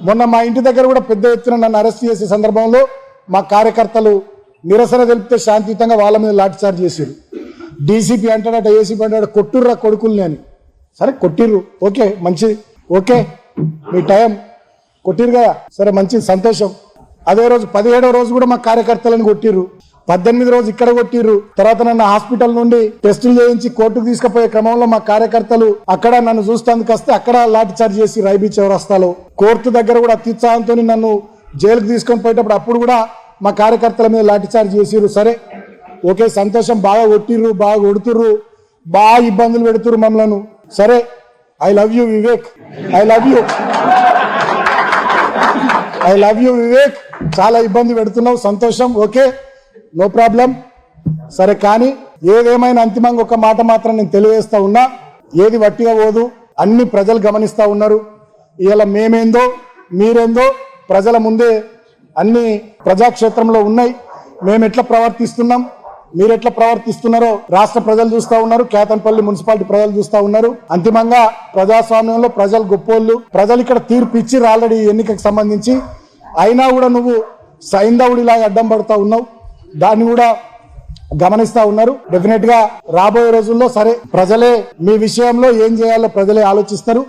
మొన్న మా ఇంటి దగ్గర కూడా పెద్ద ఎత్తున నన్ను అరెస్ట్ చేసే సందర్భంలో మా కార్యకర్తలు నిరసన తెలిపితే శాంతియుతంగా వాళ్ళ మీద లాఠీచార్జ్ చేశారు. డీసీపీ అంటాడట, ఏసీపీ అంటాడు, కొట్టుర్రా కొడుకుల్ని అని. సరే కొట్టిర్రు, ఓకే మంచిది, ఓకే మీ టైం కొట్టిరు కదా, సరే మంచిది, సంతోషం. అదే రోజు 17వ రోజు కూడా మా కార్యకర్తలను కొట్టిర్రు. 18వ రోజు ఇక్కడ కొట్టిర్రు. తర్వాత నన్ను హాస్పిటల్ నుండి టెస్టులు చేయించి కోర్టుకు తీసుకుపోయే క్రమంలో మా కార్యకర్తలు అక్కడ నన్ను చూస్తానికి వస్తే అక్కడ లాఠీ చార్జ్ చేసి రైబీ చౌరస్తాలో, కోర్టు దగ్గర కూడా అత్యుత్సాహంతో నన్ను జైలుకు తీసుకొని పోయేటప్పుడు అప్పుడు కూడా మా కార్యకర్తల మీద లాఠీ చార్జ్ చేసిర్రు. సరే ఓకే సంతోషం, బాగా కొట్టిర్రు, బాగా కొడుతుర్రు, బాగా ఇబ్బందులు పెడుతుర్రు మమ్మల్ని. సరే I love you Vivek, I love you, I love you Vivek, చాలా ఇబ్బంది పెడుతున్నావు, సంతోషం, ఓకే నో ప్రాబ్లం. సరే కానీ ఏదేమైనా అంతిమంగా ఒక మాట మాత్రం నేను తెలియజేస్తా ఉన్నా, ఏది వట్టిగా పోదు, అన్ని ప్రజలు గమనిస్తూ ఉన్నారు. ఇవాళ మేమేందో మీరేందో ప్రజల ముందే అన్ని ప్రజాక్షేత్రంలో ఉన్నాయి. మేము ఎట్లా ప్రవర్తిస్తున్నాం, మీరు ఎట్లా ప్రవర్తిస్తున్నారో రాష్ట్ర ప్రజలు చూస్తూ ఉన్నారు, కేతన్పల్లి మున్సిపాలిటీ ప్రజలు చూస్తూ ఉన్నారు. అంతిమంగా ప్రజాస్వామ్యంలో ప్రజలు గొప్పోళ్ళు. ప్రజలు ఇక్కడ తీర్పు ఇచ్చిర్రు ఆల్రెడీ ఎన్నికకు సంబంధించి. అయినా కూడా నువ్వు సైంధవుడిలాగా అడ్డం పడుతూ ఉన్నావు, దాన్ని కూడా గమనిస్తా ఉన్నారు. డెఫినెట్ గా రాబోయే రోజుల్లో సరే ప్రజలే మీ విషయంలో ఏం చేయాలో ప్రజలే ఆలోచిస్తారు.